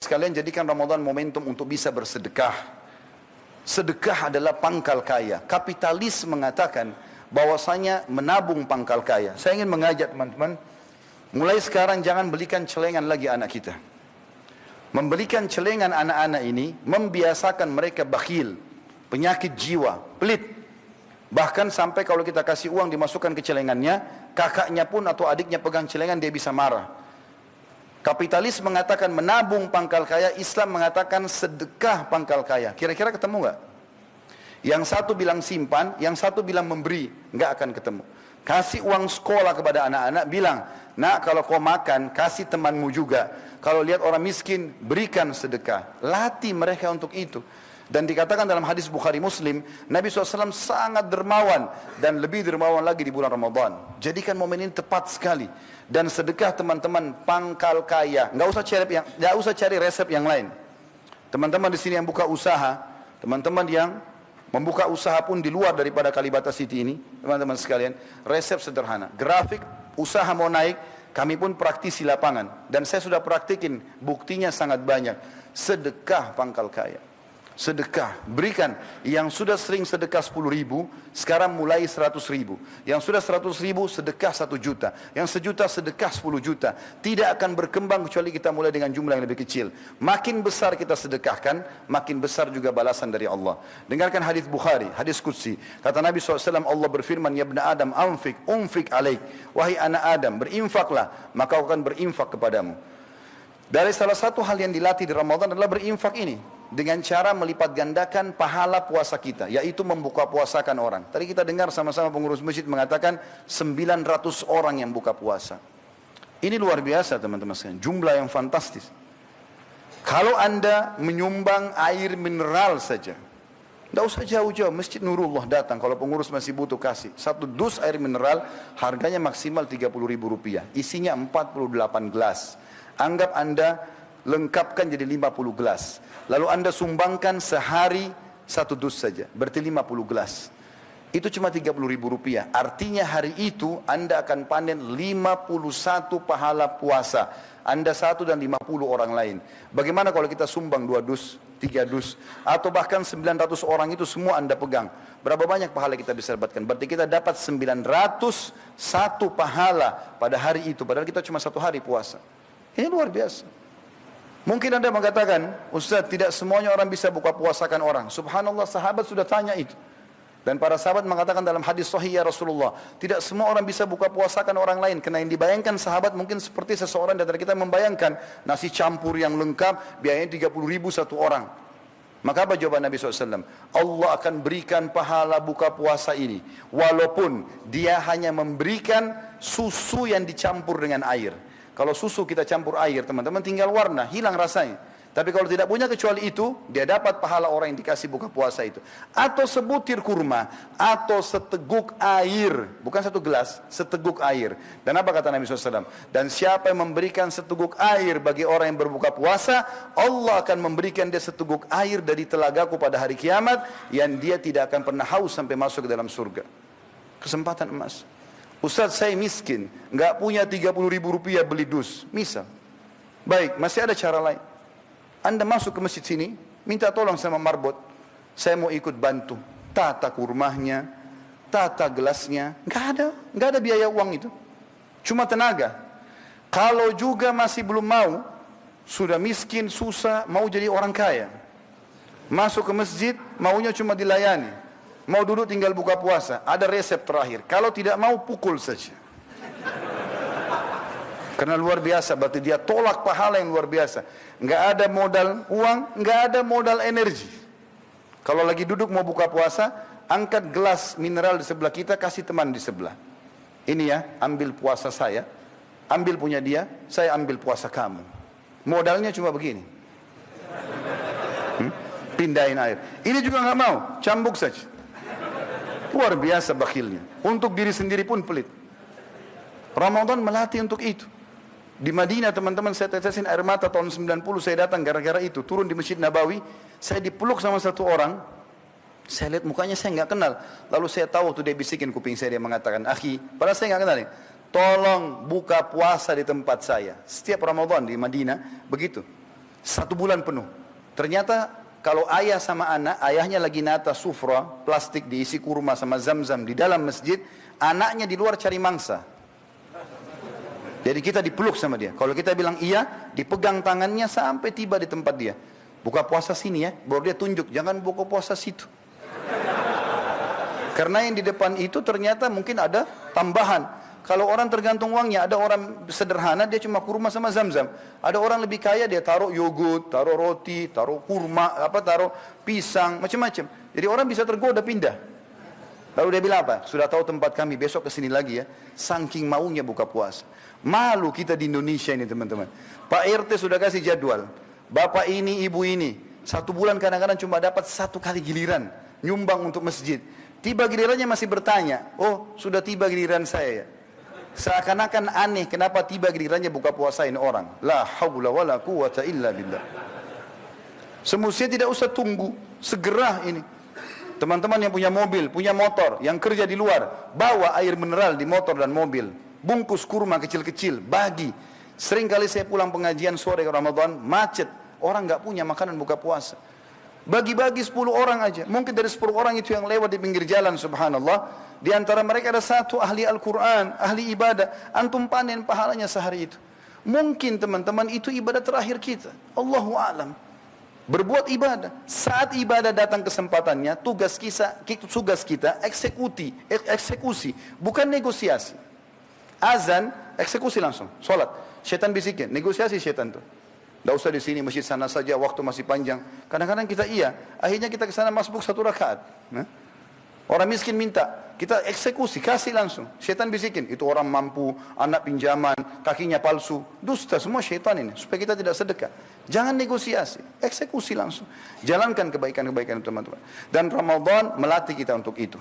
sekalian jadikan Ramadan momentum untuk bisa bersedekah. Sedekah adalah pangkal kaya. Kapitalis mengatakan bahwasanya menabung pangkal kaya. Saya ingin mengajak teman-teman, mulai sekarang jangan belikan celengan lagi anak kita. Membelikan celengan anak-anak ini membiasakan mereka bakhil, penyakit jiwa, pelit. Bahkan sampai kalau kita kasih uang dimasukkan ke celengannya, kakaknya pun atau adiknya pegang celengan dia bisa marah. Kapitalis mengatakan menabung pangkal kaya, Islam mengatakan sedekah pangkal kaya. Kira-kira ketemu nggak? Yang satu bilang simpan, yang satu bilang memberi, nggak akan ketemu. Kasih uang sekolah kepada anak-anak, bilang, nak kalau kau makan, kasih temanmu juga. Kalau lihat orang miskin, berikan sedekah. Latih mereka untuk itu. Dan dikatakan dalam hadis Bukhari Muslim, Nabi SAW sangat dermawan dan lebih dermawan lagi di bulan Ramadan. Jadikan momen ini tepat sekali. Dan sedekah teman-teman pangkal kaya. Nggak usah cari resep yang lain. Teman-teman di sini yang buka usaha, teman-teman yang membuka usaha pun di luar daripada Kalibata City ini, teman-teman sekalian, resep sederhana. Grafik usaha mau naik, kami pun praktisi lapangan. Dan saya sudah praktikin, buktinya sangat banyak. Sedekah pangkal kaya. Sedekah, berikan. Yang sudah sering sedekah 10.000, sekarang mulai 100.000. Yang sudah 100.000, sedekah 1 juta. Yang 1 juta, sedekah 10 juta. Tidak akan berkembang kecuali kita mulai dengan jumlah yang lebih kecil. Makin besar kita sedekahkan, makin besar juga balasan dari Allah. Dengarkan hadis Bukhari, hadis Qudsi. Kata Nabi SAW, Allah berfirman, ya ibna Adam, unfik alaik. Wahai anak Adam, berinfaklah, maka aku akan berinfak kepadamu. Dari salah satu hal yang dilatih di Ramadan adalah berinfak ini. Dengan cara melipat gandakan pahala puasa kita, yaitu membuka puasakan orang. Tadi kita dengar sama-sama pengurus masjid mengatakan 900 orang yang buka puasa. Ini luar biasa teman-teman sekalian, jumlah yang fantastis. Kalau Anda menyumbang air mineral saja, tidak usah jauh-jauh, Masjid Nurullah datang. Kalau pengurus masih butuh kasih 1 dus air mineral, harganya maksimal Rp30.000. Isinya 48 gelas. Anggap Anda lengkapkan jadi 50 gelas. Lalu Anda sumbangkan sehari 1 dus saja, berarti 50 gelas. Itu cuma Rp30.000. Artinya hari itu Anda akan panen 51 pahala puasa. Anda 1 dan 50 orang lain. Bagaimana kalau kita sumbang 2 dus, 3 dus, atau bahkan 900 orang itu semua Anda pegang? Berapa banyak pahala kita bisa dapatkan? Berarti kita dapat 901 pahala pada hari itu. Padahal kita cuma 1 hari puasa. Ini luar biasa. Mungkin Anda mengatakan, Ustaz, tidak semuanya orang bisa buka puasakan orang. Subhanallah, sahabat sudah tanya itu. Dan para sahabat mengatakan dalam hadis sahih ya Rasulullah, tidak semua orang bisa buka puasakan orang lain. Karena yang dibayangkan sahabat mungkin seperti seseorang dari kita membayangkan nasi campur yang lengkap, biayanya 30.000 satu orang. Maka apa jawaban Nabi SAW? Allah akan berikan pahala buka puasa ini, walaupun dia hanya memberikan susu yang dicampur dengan air. Kalau susu kita campur air, teman-teman, tinggal warna, hilang rasanya. Tapi kalau tidak punya kecuali itu, dia dapat pahala orang yang dikasih buka puasa itu. Atau sebutir kurma, atau seteguk air. Bukan 1 gelas, seteguk air. Dan apa kata Nabi SAW? Dan siapa yang memberikan seteguk air bagi orang yang berbuka puasa, Allah akan memberikan dia seteguk air dari telagaku pada hari kiamat, yang dia tidak akan pernah haus sampai masuk ke dalam surga. Kesempatan emas. Ustaz, saya miskin, nggak punya Rp30.000 beli dus, misal. Baik, masih ada cara lain. Anda masuk ke masjid sini, minta tolong sama marbot, saya mau ikut bantu tata kurmahnya, tata gelasnya. Nggak ada biaya uang itu, cuma tenaga. Kalau juga masih belum mau, sudah miskin, susah, mau jadi orang kaya, masuk ke masjid, maunya cuma dilayani. Mau duduk tinggal buka puasa, ada resep terakhir. Kalau tidak mau, pukul saja. Karena luar biasa, berarti dia tolak pahala yang luar biasa. Nggak ada modal uang, nggak ada modal energi. Kalau lagi duduk mau buka puasa, angkat gelas mineral di sebelah kita, kasih teman di sebelah. Ini ya, ambil puasa saya, ambil punya dia, saya ambil puasa kamu. Modalnya cuma begini. Pindahin air. Ini juga nggak mau, cambuk saja. Luar biasa bakhilnya. Untuk diri sendiri pun pelit. Ramadan melatih untuk itu. Di Madinah teman-teman, saya tetesin air mata tahun 90, saya datang gara-gara itu. Turun di Masjid Nabawi, saya dipeluk sama satu orang. Saya lihat mukanya, saya nggak kenal. Lalu saya tahu waktu dia bisikin kuping saya, dia mengatakan, akhi, padahal saya nggak kenal. Tolong buka puasa di tempat saya. Setiap Ramadan di Madinah begitu. 1 bulan penuh. Ternyata kalau ayah sama anak, ayahnya lagi nata sufra, plastik diisi kurma sama zam-zam di dalam masjid, anaknya di luar cari mangsa. Jadi kita dipeluk sama dia. Kalau kita bilang iya, dipegang tangannya sampai tiba di tempat dia. Buka puasa sini ya, baru dia tunjuk, jangan buka puasa situ. Karena yang di depan itu ternyata mungkin ada tambahan. Kalau orang tergantung uangnya, ada orang sederhana dia cuma kurma sama zam-zam. Ada orang lebih kaya dia taruh yogurt, taruh roti, taruh kurma, taruh pisang, macam-macam. Jadi orang bisa tergoda pindah. Lalu dia bilang apa? Sudah tahu tempat kami, besok kesini lagi ya. Saking maunya buka puasa. Malu kita di Indonesia ini teman-teman. Pak RT sudah kasih jadwal. Bapak ini, ibu ini. 1 bulan kadang-kadang cuma dapat 1 kali giliran. Nyumbang untuk masjid. Tiba gilirannya masih bertanya. Oh sudah tiba giliran saya ya. Seakan-akan aneh kenapa tiba gilirannya buka puasain orang. La haula wala quwata illa billah. Semestinya tidak usah tunggu, segera ini. Teman-teman yang punya mobil, punya motor, yang kerja di luar, bawa air mineral di motor dan mobil. Bungkus kurma kecil-kecil, bagi. Sering kali saya pulang pengajian sore Ramadan, macet. Orang nggak punya makanan buka puasa. Bagi-bagi 10 orang aja. Mungkin dari 10 orang itu yang lewat di pinggir jalan, subhanallah. Di antara mereka ada 1 ahli Al-Quran, ahli ibadah. Antum panen pahalanya sehari itu. Mungkin teman-teman itu ibadah terakhir kita. Allahu a'lam. Berbuat ibadah. Saat ibadah datang kesempatannya, tugas kita eksekusi. Bukan negosiasi. Azan, eksekusi langsung. Sholat. Syaitan bisikin. Negosiasi syaitan tuh. Tidak usah di sini, masjid sana saja, waktu masih panjang. Kadang-kadang kita akhirnya kita ke sana masbuk 1 rakaat. Orang miskin minta, kita eksekusi, kasih langsung. Syaitan bisikin, itu orang mampu, anak pinjaman, kakinya palsu. Dusta, semua syaitan ini, supaya kita tidak sedekah. Jangan negosiasi, eksekusi langsung. Jalankan kebaikan-kebaikan teman-teman. Dan Ramadan melatih kita untuk itu.